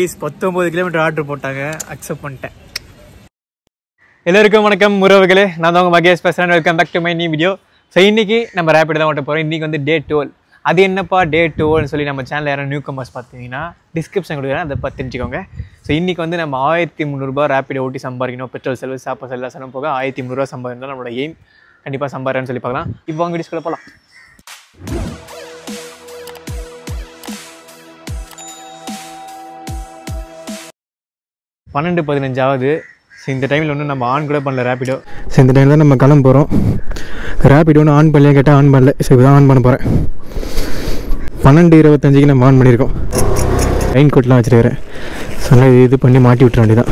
19 kilometre order போட்டாங்க, accept பண்ணிட்டேன். எல்லாருக்கும் வணக்கம் உறவுகளே, நான் தான் உங்கள் மகேஷ் பேசுகிறேன். Welcome back to my new video. So இன்றைக்கி நம்ம ரேபிட் தான் ஓட்ட போகிறோம். இன்றைக்கி வந்து டே 12. அது என்னப்பா டே 12 சொல்லி நம்ம சேனலில் யாரும் நியூ கமர்ஸ் பார்த்தீங்கன்னா டிஸ்கிரிப்ஷன் கொடுக்குறேன், அதை பார்த்து தெரிஞ்சுக்கோங்க. ஸோ இன்றைக்கி வந்து நம்ம 1300 ரூபா ரேபிட் ஓட்டி சம்பாதிக்கணும். பெட்ரோல் செலவு, சாப்பாடு செலவு செலவு போக 1300 ரூபா சம்பாதிக்கணும் நம்மளோட எய்ம். கண்டிப்பாக சம்பாதிக்கிறேன்னு சொல்லி பார்க்கலாம். இப்போ அவங்க டிஸ்கில் போகலாம். 12:15 ஆகுது. ஸோ இந்த டைமில் ஒன்றும் நம்ம ஆன் கூட பண்ணல ரேபிடோ. ஸோ இந்த டைமில் தான் நம்ம கிளம்ப போகிறோம். ரேபிடோ ஒன்று ஆன் பண்ணலையே கேட்டால் ஆன் பண்ணல. ஸோ இப்போ தான் ஆன் பண்ண போகிறேன். 12:25க்கு நம்ம ஆன் பண்ணியிருக்கோம். ரெயின் கோட்லாம் வச்சுருக்கிறேன். ஸோ இது பண்ணி மாட்டி விட்டுற வேண்டியதான்.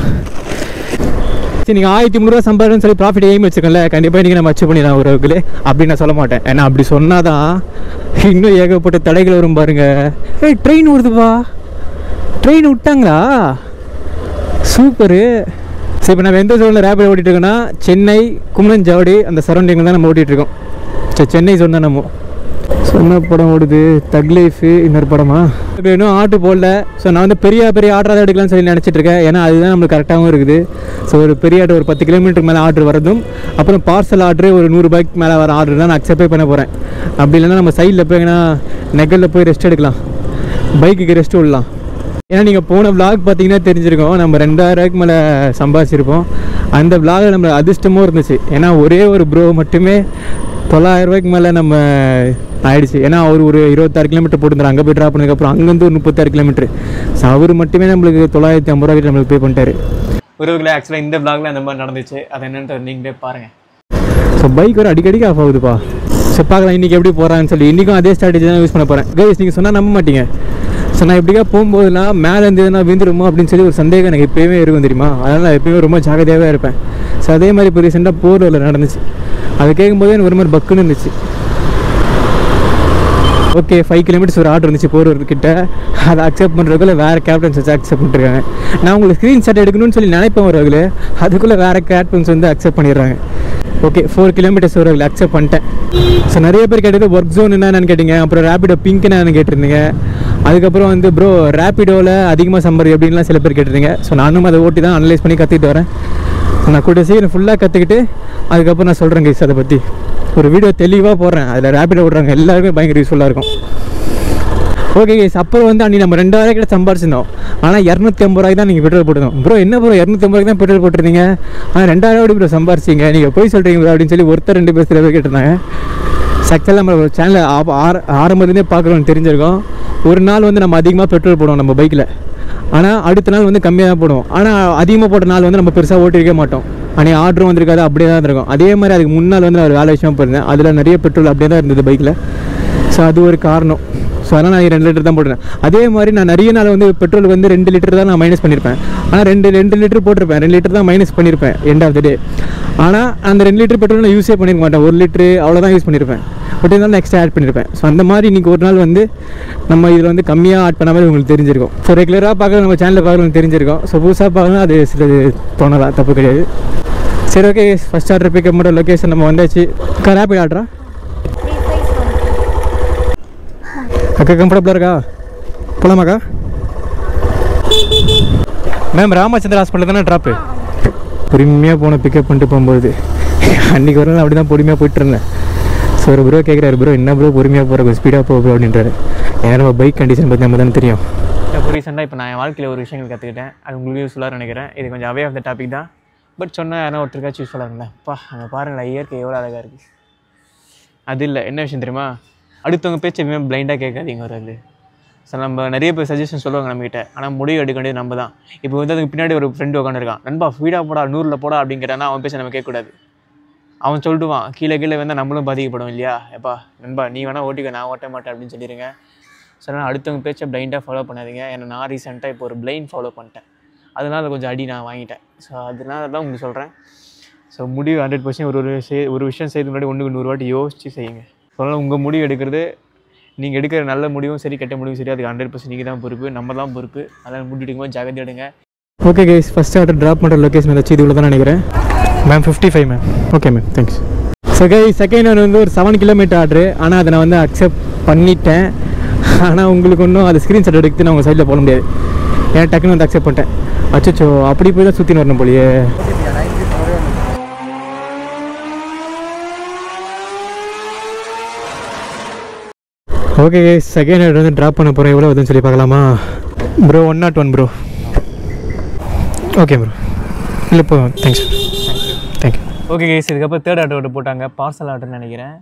சரி, நீங்கள் 1300 ரூபா சம்பாதிக்கணும்னு சொல்லி ப்ராஃபிட் எய்ம் வச்சுக்கோங்கள, கண்டிப்பாக இன்றைக்கி நம்ம அச்சீவ் பண்ணிடலாம் உறவுகளே. அப்படின்னு நான் சொல்ல மாட்டேன். ஏன்னா அப்படி சொன்னால் தான் இன்னும் ஏகப்பட்ட தடைகள் வரும் பாருங்கள். ட்ரெயின் வருதுப்பா, ட்ரெயின் விட்டாங்களா? சூப்பரு. சரி, இப்போ நம்ம எந்த ஜோனில் ரேபிட் ஓட்டிகிட்டு இருக்கோன்னா சென்னை, கும்மனஞ்சாவடி அந்த சரௌண்டிங்கில் தான் நம்ம ஓட்டிகிட்ருக்கோம். சரி, சென்னை ஜோன் தான் நம்ம. சொன்ன படம் ஓடுது, தக் லைஃபு இன்னொரு படமா? இப்போ இன்னும் ஆர்டர் போடல. ஸோ நான் வந்து பெரிய ஆர்டராக எடுக்கலாம்னு சொல்லி நினச்சிட்ருக்கேன். ஏன்னா அதுதான் நம்மளுக்கு கரெக்டாகவும் இருக்குது. ஸோ ஒரு பெரிய ஆர்டர், ஒரு 10 கிலோமீட்டருக்கு மேலே ஆர்டர் வரதும், அப்புறம் பார்சல் ஆர்டரு ஒரு 100 ரூபாய்க்கு மேலே வர ஆர்டர் தான் நான் அக்செப்ட் பண்ண போகிறேன். அப்படி இல்லைன்னா நம்ம சைடில் போய் நெகலில் போய் ரெஸ்ட் எடுக்கலாம், பைக்குக்கு ரெஸ்ட் விடலாம். ஏன்னா நீங்கள் போன விளாக் பார்த்தீங்கன்னா தெரிஞ்சிருக்கோம், நம்ம 2000 ரூபாய்க்கு மேலே சம்பாதிச்சிருப்போம். அந்த விளாகில் நம்ம அதிர்ஷ்டமும் இருந்துச்சு. ஏன்னா ஒரே ஒரு ப்ரோ மட்டுமே 900 ரூபாய்க்கு மேலே நம்ம ஆயிடுச்சு. ஏன்னா அவர் ஒரு 26 கிலோமீட்டர் போட்டுருந்தார். அங்கே போய் ட்ராப் பண்ணதுக்கப்புறம் அங்கேருந்து ஒரு 36 கிலோமீட்டர். ஸோ அவர் மட்டுமே நம்மளுக்கு 950 ரூபாய்க்கு நம்மளுக்கு பே பண்ணிட்டார். உறவுகளே, ஆக்சுவலாக இந்த விளாகில் அந்த மாதிரி நடந்துச்சு. அது என்னென்னு நீங்களே பாருங்கள். ஸோ பைக் ஒரு அடிக்கடிக்கு ஆஃப் ஆகுதுப்பா. ஸோ பார்க்கலாம் இன்றைக்கி எப்படி போகிறான்னு சொல்லி. இன்றைக்கும் அதே ஸ்ட்ராட்டஜி தான் யூஸ் பண்ண போகிறேன். கைஸ், நீங்கள் சொன்னால் நம்ப மாட்டீங்க. ஸோ நான் எப்படிக்கா போகும்போதெல்லாம் மேலே இருந்து நான் விழுந்துருமோ அப்படின்னு சொல்லி ஒரு சந்தேகம் எனக்கு எப்போயுமே இருக்கும் தெரியுமா. அதனால் நான் எப்போயுமே ரொம்ப ஜாகிரதையாகவே இருப்பேன். ஸோ அதே மாதிரி இப்போ ரீசெண்டாக போர்வில் நடந்துச்சு. அது கேட்கும்போதே எனக்கு ஒரு மாதிரி பக்குன்னு இருந்துச்சு. ஓகே, 5 கிலோமீட்டர்ஸ் ஒரு ஆர்டர் இருந்துச்சு போர்வர்கிட்ட. அதை அக்செப்ட் பண்ணுறதுக்குள்ளே வேறு கேப்டன்ஸ் வச்சு அக்செப்ட் பண்ணிருக்காங்க. நான் உங்களுக்கு ஸ்க்ரீன்ஷாட் எடுக்கணும்னு சொல்லி நினைப்பேன் வரவங்களே, அதுக்குள்ளே வேறு கேப்டன்ஸ் வந்து அக்செப்ட் பண்ணிடுறாங்க. ஓகே, 4 கிலோமீட்டர்ஸ் வரவங்களை அக்செப்ட் பண்ணிட்டேன். ஸோ நிறைய பேர் கேட்டது ஒர்க் ஜோன் என்னன்னு கேட்டிங்க. அப்புறம் ரேபிடோ பிங்க் என்னன்னு கேட்டிருந்தீங்க. அதுக்கப்புறம் வந்து ப்ரோ ரேபிடோவில் அதிகமாக சம்பாதி அப்படின்லாம் சில பேர் கேட்டிருந்தீங்க. ஸோ நானும் அதை ஓட்டி தான் அனலைஸ் பண்ணி கற்றுக்கிட்டு வரேன். நான் கூட சீக்கிரம் ஃபுல்லாக கற்றுக்கிட்டு அதுக்கப்புறம் நான் சொல்கிறேன் கைஸ், அதை பற்றி ஒரு வீடியோ தெளிவாக போடுறேன். அதில் ரேபிடோ ஓடுறாங்க எல்லாருமே பயங்கர யூஸ்ஃபுல்லாக இருக்கும். ஓகே கைஸ், அப்புறம் வந்து அன்றைக்கி நம்ம 2000 கிட்ட சம்பாரிச்சிருந்தோம். ஆனால் 250 ரூபாய்க்கு தான் நீங்கள் பெட்ரோல் போட்டுருந்தோம். ப்ரோ என்ன ப்ரோ 250 ரூபாய்க்கு தான் பெட்ரோல் போட்டிருந்தீங்க, ஆனால் 2000 ரூபாய் ப்ரோ சம்பாரிச்சிங்க, நீங்கள் போய் சொல்கிறீங்க ப்ரோ அப்படின்னு சொல்லி ஒருத்தர் 2 பேர் சில பேர் கேட்டிருந்தாங்க. ஆக்சுவலாக நம்ம சேனலில் ஆரம்பத்துலேருந்தே பார்க்குறோன்னு தெரிஞ்சிருக்கோம். ஒரு நாள் வந்து நம்ம அதிகமாக பெட்ரோல் போடுவோம் நம்ம பைக்கில், ஆனால் அடுத்த நாள் வந்து கம்மியாக தான் போடுவோம். ஆனால் அதிகமாக போட்ட நாள் வந்து நம்ம பெருசாக ஓட்டிருக்க மாட்டோம். ஆனால் ஆர்டரும் வந்திருக்காது, அப்படியே தான் இருக்கும். அதே மாதிரி அதுக்கு முன்னால் வந்து நான் ஒரு வேலை விஷயமா போயிருந்தேன். அதில் நிறைய பெட்ரோல் அப்படியே தான் இருந்தது பைக்கில். ஸோ அது ஒரு காரணம். ஸோ அதனால் நான் 2 லிட்டர் தான் போட்டுருந்தேன். அதே மாதிரி நான் நிறைய நாள் வந்து பெட்ரோல் வந்து 2 லிட்டர் தான் நான் மைனஸ் பண்ணியிருப்பேன். ஆனால் 2 லிட்டர் போட்டிருப்பேன், 2 லிட்டர் தான் மைனஸ் பண்ணியிருப்பேன் எண்ட் ஆஃப் த டே. ஆனால் அந்த 2 லிட்டர் பெட்ரோல் நான் யூஸே பண்ணியிருக்க மாட்டேன். 1 லிட்டரு அவ்வளோதான் யூஸ் பண்ணியிருப்பேன். பட் இருந்தாலும் நெக்ஸ்ட் ஆட் பண்ணியிருப்பேன். ஸோ அந்த மாதிரி இன்றைக்கி ஒரு நாள் வந்து நம்ம இதில் வந்து கம்மியாக ஆட் பண்ண மாதிரி உங்களுக்கு தெரிஞ்சிருக்கும். ஸோ ரெகுலராக பார்க்க நம்ம சேனலில் பார்க்கணும் தெரிஞ்சிருக்கும். ஸோ புதுசாக பார்க்கணும், அது சில தோணலாம், தப்பு கிடையாது. சரி, ஓகே, ஃபஸ்ட் ஆர்டர் பிக்கப் பண்ணுற லொக்கேஷன் நம்ம வந்தாச்சு. ரேபிட் ஆர்டரா? அக்கா கம்ஃபர்டபுளாக இருக்கா? போலாமாக்கா? மேம் ராமச்சந்திர ஹாஸ்பிட்டல் தானே ட்ராப்பு? பொறுமையாக போன பிக்கப் பண்ணிட்டு போகும்போது அன்றைக்கி ஒரு நாள் அப்படி தான் பொறுமையாக போயிட்டுருந்தேன். ஸோ ஒரு ப்ரோ கேட்குறாரு, ப்ரோ என்ன ப்ரோ பொறுமையாக போகிற, கொஞ்சம் ஸ்பீடாக போக ப்ரோ அப்படின்றாரு. ஏன்னா நம்ம பைக் கண்டிஷன் பற்றி நம்ம தானே தெரியும். இப்போ ரீசெண்டாக இப்போ நான் என் வாழ்க்கையில் ஒரு விஷயங்கள் கற்றுக்கிட்டேன். அது உங்களுக்கு யூஸ்ஃபுல்லாக நினைக்கிறேன். இது கொஞ்சம் அவே ஆஃப் த டாபிக் தான். பட் சொன்னால் யாரும் ஒருத்தருக்காச்சும் யூஸ்ஃபுல்லாக இருக்குங்களா? அப்பா அங்கே பாருங்களேன், இயற்கை எவ்வளோ அழகாக இருக்குது. அது இல்லை, என்ன விஷயம் தெரியுமா, அடுத்தவங்க பேச்சு எப்பவுமே பிளைண்டாக கேட்காதீங்க. ஒரு அது ஸோ நம்ம நிறைய பேர் சஜஷன் சொல்லுவாங்க நம்மகிட்ட, ஆனால் முடிவு எடுக்க வேண்டியது நம்ம தான். இப்போ வந்து அதுக்கு பின்னாடி ஒரு ஃப்ரெண்டு உட்காந்துருக்கான், நண்பா ஸ்பீடாக போடா 100ல் போடா அப்படின்னு கேட்டானா அவன் பேச நம்ம கேட்கக்கூடாது. அவன் சொல்லிட்டுவான், கீழே வந்தால் நம்மளும் பாதிக்கப்படும் இல்லையா? எப்பா நண்பா நீ வேணால் ஓட்டிக்க, நான் ஓட்ட மாட்டேன் அப்படின்னு சொல்லிடுங்க. ஸோ அதனால் அடுத்தவங்க பேச்சை பிளைண்டாக ஃபாலோ பண்ணாதீங்க. ஏன்னா நான் ரீசெண்டாக இப்போ ஒரு பிளைண்ட் ஃபாலோ பண்ணிட்டேன். அதனால் கொஞ்சம் அடி நான் வாங்கிட்டேன். ஸோ அதனால தான் உங்களுக்கு சொல்கிறேன். ஸோ முடிவு 100% ஒரு விஷயம் செய்யறதுக்கு முன்னாடி 1க்கு 100 வாட்டி யோசித்து செய்யுங்க. ஸோ அதனால் உங்கள் முடிவு எடுக்கிறது, நீங்கள் எடுக்கிற நல்ல முடிவும் சரி கெட்ட முடிவும் சரி, அதுக்கு 100% நீங்கள் தான் பொறுப்பு, நம்ம தான் பொறுப்பு. அதனால் முடிவு எடுக்கும்போது ஜாகிரதை எடுங்க. Okay guys, first order drop பண்ணுற லொக்கேஷன் ஏதாச்சும் இதுக்குள்ள தான் நினைக்கிறேன். Ma'am 55 ma'am. Okay ma'am, thanks. So guys, second one வந்து ஒரு 7 கிலோமீட்டர் ஆர்டரு. ஆனால் அதை நான் வந்து அக்செப்ட் பண்ணிட்டேன். ஆனால் உங்களுக்கு ஒன்றும் அது ஸ்க்ரீன்ஷாட் எடுத்து நான் உங்கள் சைடில் போட முடியாது. ஏன் டக்குன்னு வந்து அக்செப்ட் பண்ணிட்டேன். அச்சோ அப்படி போய் தான் சுற்றின்னு வரணும் போலியே. ஓகே செகண்ட் ஹேண்ட் வந்து ட்ராப் பண்ண போகிறேன். எவ்வளோ வருதுன்னு சொல்லி பார்க்கலாமா ப்ரோ? 101 ப்ரோ. Okay bro. இல்லை போ. தேங்க்ஸ். தேங்க்யூ. ஓகே கேஸ், இதுக்கப்புறம் தேர்ட் ஆர்டர் போட்டாங்க. பார்சல் ஆர்டர்னு நினைக்கிறேன்.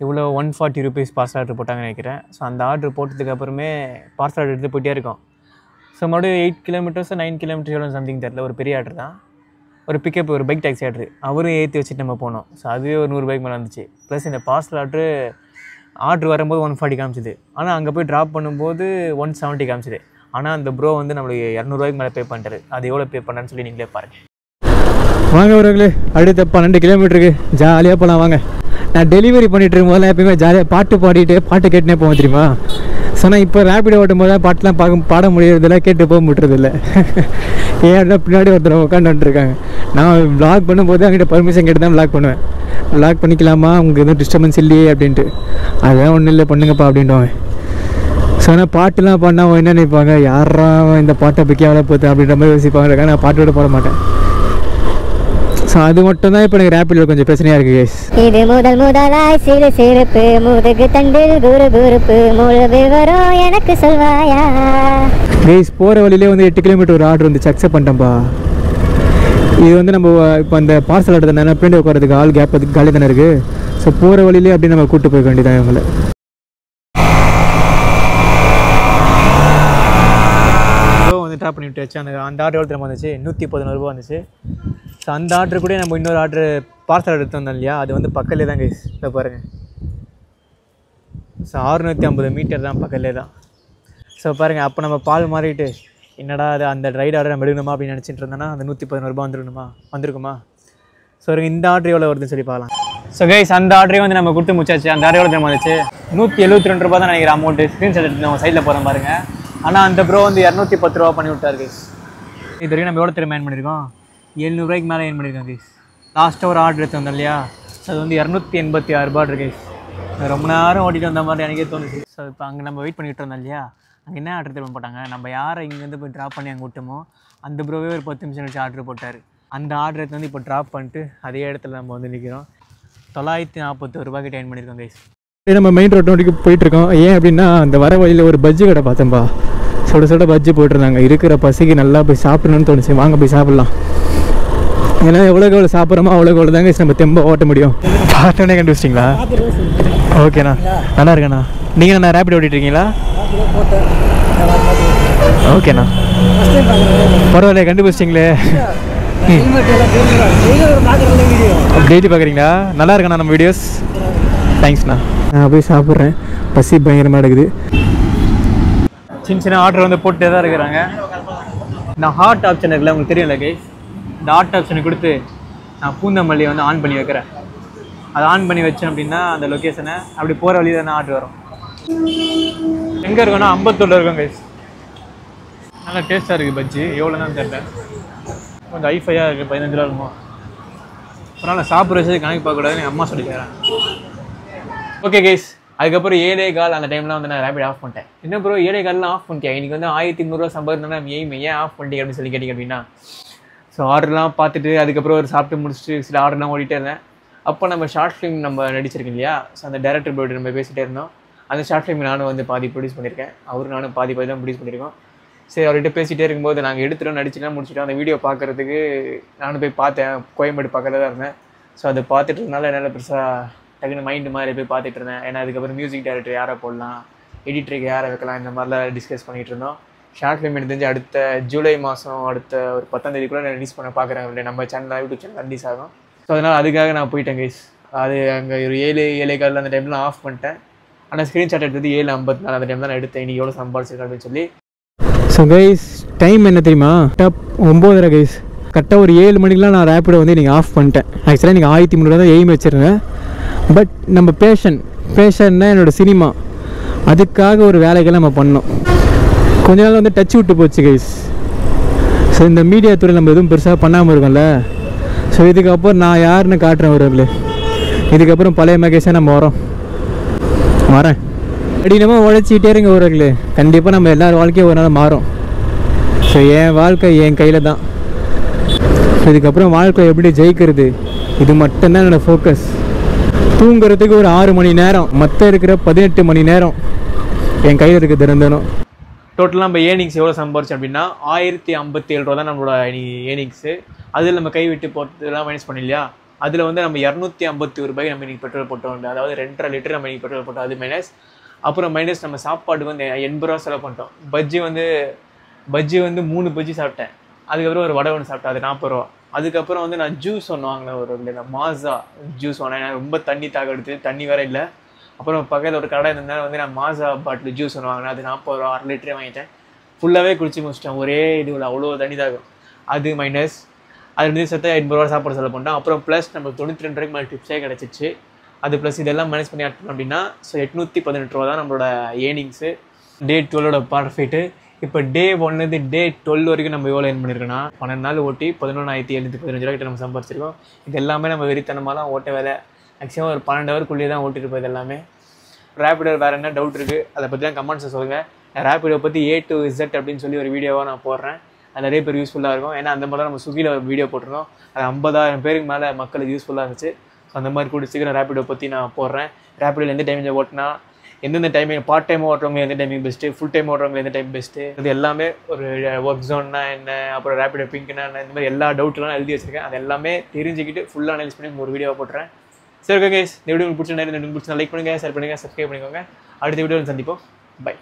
இவ்வளோ 140 rupees பார்சல் ஆர்டர் போட்டாங்கன்னு நினைக்கிறேன். ஸோ அந்த ஆர்டர் போட்டதுக்கப்புறமே பார்சல் ஆர்டர் எடுத்து போயிட்டே இருக்கோம். ஸோ மறுபடியும் 8 kilometers 9 kilometers எவ்வளோ சம்திங் தெரில. ஒரு பெரிய ஆர்டர் தான். ஒரு பிக்கப், ஒரு பைக் டாக்ஸி ஆர்டர். அவரும் ஏற்றி வச்சுட்டு நம்ம போனோம். ஸோ அதுவே ஒரு 100 பைக் மேலே வந்துச்சு. ப்ளஸ் இந்த பார்சல் ஆர்டர் வரும்போது 140 காமிச்சிது. ஆனால் அங்கே போய் ட்ராப் பண்ணும்போது 170 காமிச்சிது. ஆனால் அந்த ப்ரோ வந்து நம்மளுக்கு 200 ரூபாய்க்கு மேலே பே பண்ணிட்டாரு. அது எவ்வளோ பே பண்ணான்னு சொல்லி நீங்களே பாருங்கள். வாங்க வரவங்களே, அடுத்த 12 கிலோமீட்டருக்கு ஜாலியாக போகலாம் வாங்க. நான் டெலிவரி பண்ணிகிட்டு இருக்கும்போதெல்லாம் எப்பயுமே ஜாலியாக பாட்டு பாடிட்டு பாட்டு கேட்டுனே போவோம் தெரியுமா. ஸோ நான் இப்போ ரேப்பிடோ ஓட்டும் போது தான் பாட்டெலாம் பாட முடியறதில்ல, கேட்டு போக முடியறதில்ல. ஏன் பின்னாடி ஒருத்தர் உட்காந்துருக்காங்க. நான் விளாக் பண்ணும்போது அவங்ககிட்ட பர்மிஷன் கேட்டு தான் விளாக் பண்ணுவேன். விளாக் பண்ணிக்கலாமா, உங்களுக்கு எதுவும் டிஸ்டர்பன்ஸ் இல்லையே அப்படின்ட்டு. அதெல்லாம் ஒன்றும் இல்லை, பண்ணுங்கப்பா அப்படின்ட்டுவாங்க. ஸோ ஆனால் பாட்டுலாம் பண்ணால் என்ன நினைப்பாங்க, யாரா இந்த பாட்டை பிக்காவில் போகுது அப்படின்ற மாதிரி யோசிப்பாங்க. நான் பாட்டோட போட மாட்டேன். ஸோ அது மட்டும் தான் இப்போ எனக்கு ரேப்பிடில் கொஞ்சம் பிரச்சனையாக இருக்குது கேஸ். இது முதலாய் சிறு சிறப்பு முதுகு தண்டில் குரு குருப்பு முழு விவரம் எனக்கு சொல்வாயா. கேஸ் போகிற வழியிலே வந்து 8 கிலோமீட்டர் ஒரு ஆர்டர் வந்துச்சு, அக்செப்ட் பண்ணிட்டேன்ப்பா. இது வந்து நம்ம இப்போ அந்த பார்சல் ஆர்டர் தானே, பின்னாடி உட்காரதுக்கு ஆள் கேப் அதுக்கு காலி தானே இருக்குது. ஸோ போகிற வழியிலே அப்படி நம்ம கூப்பிட்டு போய் வேண்டியதான் இவங்களை. வந்து ட்ராப் பண்ணி விட்டுச்சு. அந்த ஆர்டர் எவ்வளோ திரும்ப வந்துச்சு, 111 ரூபா வந்துச்சு. ஸோ அந்த ஆர்டர் கூட நம்ம இன்னொரு ஆர்டர் பார்சல் எடுத்து வந்தோம் இல்லையா, அது வந்து பக்கத்துலேயே தான் கைஸ். இதை பாருங்கள். ஸோ 650 மீட்டர் தான், பக்கத்துலேயே தான். ஸோ பாருங்கள், அப்போ நம்ம பால் மாறிட்டு என்னடா அது அந்த ரைட் ஆர்டர் நம்ம எடுக்கணுமா அப்படின்னு நினச்சிட்டு இருந்தோன்னா அந்த 111 ரூபா வந்திருக்குமா. ஸோ இந்த ஆர்டர் எவ்வளோ வருதுன்னு சொல்லி பார்க்கலாம். ஸோ கைஸ், அந்த ஆர்டரே வந்து நம்ம கொடுத்து முடிச்சாச்சு. அந்த ஆர்டர் எவ்வளோ திரும்ப வந்துச்சு, 172 ரூபா தான் நினைக்கிறேன் அமௌண்ட்டு. ஸ்க்ரீன்ஷாட் எடுத்து நம்ம சைடில் போகிறோம் பாருங்கள். ஆனால் அந்த ப்ரோ வந்து 210 ரூபா பண்ணி விட்டார் கைஸ். இது வரைக்கும் நம்ம எவ்வளோ திரும்ப ஏர்ன் பண்ணியிருக்கோம், 700 ரூபாய்க்கு மேலே ஏர்ன் பண்ணியிருக்கோம் கைஸ். லாஸ்ட்டாக ஒரு ஆர்டர் எடுத்து வந்தோம் இல்லையா, அது வந்து 286 ரூபா இருக்கு கைஸ். ரொம்ப நேரம் ஓட்டிட்டு வந்த மாதிரி எனக்கே தோணுச்சு. ஸோ இப்போ அங்கே நம்ம வெயிட் பண்ணிகிட்டு இருந்தோம் இல்லையா, அங்கே என்ன ஆர்டர் திரும்ப போட்டாங்க, நம்ம யாரை இங்கேருந்து போய் ட்ராப் பண்ணி அங்கே விட்டோமோ அந்த ப்ரோவே ஒரு 10 நிமிஷம் வச்சு ஆர்டர் போட்டார். அந்த ஆர்டர் எடுத்து வந்து இப்போ ட்ராப் பண்ணிட்டு அதே இடத்துல நம்ம வந்து நிற்கிறோம். 941 ரூபாய்க்கு ஏர்ன் பண்ணியிருக்கோம் கைஸ். நம்ம மெயின் ரோட் வரைக்கும் போயிட்டுருக்கோம். ஏன் அப்படின்னா அந்த வர வழியில் ஒரு பஜ்ஜி கடை பார்த்தேன்பா. சுட பஜ்ஜி போட்டிருந்தாங்க. இருக்கிற பசிக்கு நல்லா போய் சாப்பிடணும்னு தோணுச்சு. வாங்க போய் சாப்பிட்லாம். ஏன்னா எவ்வளோக்கு எவ்வளோ சாப்பிட்றோமோ அவ்வளோக்கு எவ்வளோ தாங்க நம்ம தெம்ப ஓட்ட முடியும். பார்த்தோன்னே கண்டுபிடிச்சிங்களா? ஓகேண்ணா, நல்லா இருக்கேண்ணா. நீங்கள் நான் ரேப்பிட் ஓட்டிகிட்ருக்கீங்களா? ஓகேண்ணா, பரவாயில்ல, கண்டுபிடிச்சிங்களே. டெய்லி பார்க்குறீங்களா? நல்லா இருக்கேண்ணா நம்ம வீடியோஸ். தேங்க்ஸ்ண்ணா. நான் போய் சாப்பிட்றேன், பசி பயங்கரமாக எடுக்குது. சின்ன ஆர்டர் வந்து போட்டே தான் இருக்கிறாங்க. நான் ஹார்ட் ஆப்ஷன் இருக்குல்ல, உங்களுக்கு தெரியும்ல கைஸ், இந்த ஹார்ட் ஆப்ஷனை கொடுத்து நான் பூந்தமல்லியை வந்து ஆன் பண்ணி வைக்கிறேன். அதை ஆன் பண்ணி வச்சேன் அப்படின்னா அந்த லொக்கேஷனை அப்படி போகிற வழி தானே ஆர்டர் வரும். எங்கே இருக்குன்னா அம்பத்தூரில் இருக்கும் கைஸ். நல்லா டேஸ்ட்டாக இருக்குது பஜ்ஜி. எவ்வளோ தான் தெரியல, கொஞ்சம் ஐஃபையாக இருக்குது. 15 ரூபா இருக்குமோ. அதனால் சாப்பிட்ற வச்சு கணக்கு பார்க்கக்கூடாதுன்னு எங்கள் அம்மா சொல்லி தரேன். ஓகே கைஸ், அதுக்கப்புறம் 7:15 அந்த டைம்லாம் வந்து நான் ரேபிட் ஆஃப் பண்ணிட்டேன். என்ன ப்ரோ 7:15 ஆஃப் பண்ணிட்டேன், இன்றைக்கி வந்து 1300 ரூபா சம்பாதினா ஏன் ஆஃப் பண்ணிட்டேன் அப்படின்னு சொல்லி கேட்டிங்க அப்படின்னா, ஸோ ஆர்டர்லாம் பார்த்துட்டு அதுக்கப்புறம் ஒரு சாப்பிட்டு முடிச்சுட்டு சில ஆர்டர்லாம் ஓடிட்டே இருந்தேன். அப்போ நம்ம ஷார்ட் ஃபிலிம் நம்ம நடிச்சிருக்கோம் இல்லையா, ஸோ அந்த டேரக்டர் போய்ட்டு நம்ம பேசிகிட்டே இருந்தோம். அந்த ஷார்ட் ஃபிலிம் நானும் வந்து பாதி ப்ரொடியூஸ் பண்ணியிருக்கேன். நானும் பாதி தான் ப்ரொடியூஸ் பண்ணியிருக்கோம். சரி, அவர்கிட்ட பேசிகிட்டே இருக்கும்போது நாங்கள் எடுத்துட்டோம், நடிச்சுலாம் முடிச்சுட்டோம். அந்த வீடியோ பார்க்குறதுக்கு நானும் போய் பார்த்தேன். கோயம்பேடு பக்கத்தில் தான் இருந்தேன். ஸோ அதை பார்த்துட்டு இருந்தாலும் என்னால் பெருசாக டக்குன்னு மைண்டு மாதிரி போய் பார்த்துட்டு இருந்தேன். ஏன்னா அதுக்கப்புறம் மியூசிக் டைரக்டர் யாரை போடலாம், எடிட்டருக்கு யாரை வைக்கலாம், இந்த மாதிரிலாம் டிஸ்கஸ் பண்ணிகிட்டு இருந்தோம். ஷார்ட் ஃபிலிம் எனக்கு தெரிஞ்சு அடுத்த ஜூலை மாதம் அடுத்த ஒரு 10ஆம் தேதி கூட நான் ரிலீஸ் பண்ண பார்க்குறேன். இல்லை நம்ம சேனல் யூடியூப் சேனல் ரிலீஸ் ஆகும். ஸோ அதனால் அதுக்காக நான் போயிட்டேன் கைஸ். அது அங்கே ஒரு 7:15 அந்த டைம்லாம் ஆஃப் பண்ணிட்டேன். ஆனால் ஸ்க்ரீன்ஷாட் எடுத்தது 7:54 அந்த டைம் தான் நான் எடுத்தேன். இன்றைக்கி எவ்வளோ சம்பாதிச்சிருக்கேன் அப்படின்னு சொல்லி. ஸோ கைஸ், டைம் என்ன தெரியுமா, 9:30 கைஸ். கரெக்டாக ஒரு 7 மணிக்கெலாம் நான் ரேப்பிடோ வந்து நீங்கள் ஆஃப் பண்ணிட்டேன். ஆக்சுவலாக நீங்கள் 1300 தான் எய்ம் வச்சுருந்தேன். பட் நம்ம பேஷன்னா என்னோடய சினிமா, அதுக்காக ஒரு வேலைகளை நம்ம பண்ணோம். கொஞ்ச நாள் வந்து டச் விட்டு போச்சு கைஸ். ஸோ இந்த மீடியா துறை நம்ம எதுவும் பெருசாக பண்ணாமல் இருக்கோம்ல. ஸோ இதுக்கப்புறம் நான் யாருன்னு காட்டுறேன் வரவங்களே. இதுக்கப்புறம் பழைய மகேஷாக நம்ம வரேன் அப்படி நம்ம உழைச்சிக்கிட்டே இருங்க வரவங்களே. கண்டிப்பாக நம்ம எல்லார் வாழ்க்கையும் ஒரு நாள் மாறும். ஸோ ஸோ என் வாழ்க்கை என் கையில் தான். ஸோ இதுக்கப்புறம் வாழ்க்கை எப்படி ஜெயிக்கிறது, இது மட்டும்தான் என்னோடய ஃபோக்கஸ். தூங்குறதுக்கு ஒரு 6 மணி நேரம், மற்ற இருக்கிற 18 மணி நேரம் என் கையில் இருக்குது திறந்தனும். டோட்டலாக நம்ம ஏர்னிங்ஸ் எவ்வளோ சம்பாரிச்சோம் அப்படின்னா 1057 ரூபா தான் நம்மளோட ஏர்னிங்ஸு. அதில் நம்ம கை விட்டு போட்டதெல்லாம் மைனஸ் பண்ணலையா, அதில் வந்து நம்ம 251 ரூபாய்க்கு நம்ம இன்றைக்கி பெட்ரோல் போட்டோம். அதாவது 2.5 லிட்டர் நம்ம இன்றைக்கி பெட்ரோல் போட்டோம், அது மைனஸ். அப்புறம் மைனஸ் நம்ம சாப்பாடு வந்து 80 ரூபா செலவு பண்ணிட்டோம். பஜ்ஜி வந்து 3 பஜ்ஜி சாப்பிட்டேன். அதுக்கப்புறம் ஒரு வடை ஒன்று சாப்பிட்டேன், அது 40 ரூபா. அதுக்கப்புறம் வந்து நான் ஜூஸ் ஒன்று வாங்கினேன், ஒரு மாசா ஜூஸ் வாங்கினேன். ரொம்ப தண்ணி எடுத்து தண்ணி வேறு இல்லை. அப்புறம் பக்கத்தில் ஒரு கடை இருந்ததுனால வந்து நான் மாசா பாட்டில் ஜூஸ் ஒன்று வாங்கினேன், அது 40 ரூபா. 1/2 லிட்டரே வாங்கிட்டேன். ஃபுல்லாகவே குடிச்சு முடிச்சிட்டேன், ஒரே இதுவில் அவ்வளோ தண்ணி தாகும். அது மைனஸ். அது 2 சேர்த்து 80 ரூபா சாப்பாடு செலவு பண்ணிட்டேன். அப்புறம் ப்ளஸ் நம்மளுக்கு 92 ரூபாய்க்கு மேலே டிப்ஸே கிடச்சிச்சு. அது ப்ளஸ் இதெல்லாம் மேனேஜ் பண்ணி ஆட்டணும் அப்படின்னா ஸோ 818 ரூபா தான் நம்மளோட ஏர்னிங்ஸு. டே 12ஓட ப்ராஃபிட்டு. இப்போ டே 1லேருந்து டே 12 வரைக்கும் நம்ம எவ்வளோ ஏர்ன் பண்ணியிருக்கோன்னா 12 நாள் ஓட்டி 11,715 ரூபா கிட்ட நம்ம சம்பாரிச்சிருக்கோம். இது எல்லாமே நம்ம வெறித்தனமாக தான் ஓட்ட வேலை. மேக்ஸிமம் ஒரு 12 ஹவருக்குள்ளேயே தான் ஓட்டிருப்போம். இது எல்லாமே ரேப்பிடோ வேறு என்ன டவுட் இருக்குது அதை பற்றி தான் கமெண்ட்ஸை சொல்லுங்கள். ரேப்பிடோ பற்றி A to Z அப்படின்னு சொல்லி ஒரு வீடியோவாக நான் போடுறேன். அது நிறைய பேர் யூஸ்ஃபுல்லாக இருக்கும். ஏன்னா அந்த மாதிரி நம்ம ஸ்விக்கியில் ஒரு வீடியோ போட்டிருந்தோம், அது 50,000 பேருக்கு மேலே மக்களுக்கு யூஸ்ஃபுல்லாக இருந்துச்சு. ஸோ அந்த மாதிரி கூட சீக்கிரம் ரேப்பிடோ பற்றி நான் போடுறேன். ரேப்பிடோவில் எந்த டைமில் ஓட்டினா எந்தெந்த டைமிங், பார்ட் டைம் ஓட்டுறவங்க எந்த டைமிங் பெஸ்ட்டு, ஃபுல் டைம் ஓட்டுறவங்க எந்த டைம் பெஸ்ட்டு, இது எல்லாமே ஒரு ஒர்க் ஜோன்னா என்ன, அப்புறம் ரேப்பிடோ பிங்க்னா என்ன, இந்த மாதிரி எல்லா டவுட்லாம் எழுதி வச்சிருக்கேன். அது எல்லாமே தெரிஞ்சுக்கிட்டு ஃபுல்லாக அனலைஸ் பண்ணி ஒரு வீடியோவாக போட்டுறேன். சரி ஓகே கைஸ், இந்த வீடியோ உங்களுக்கு பிடிச்ச லைக் பண்ணுங்கள், ஷேர் பண்ணுங்கள், சப்ஸ்கிரைப் பண்ணிக்கோங்க. அடுத்த வீடியோவில் சந்திப்போம். பை.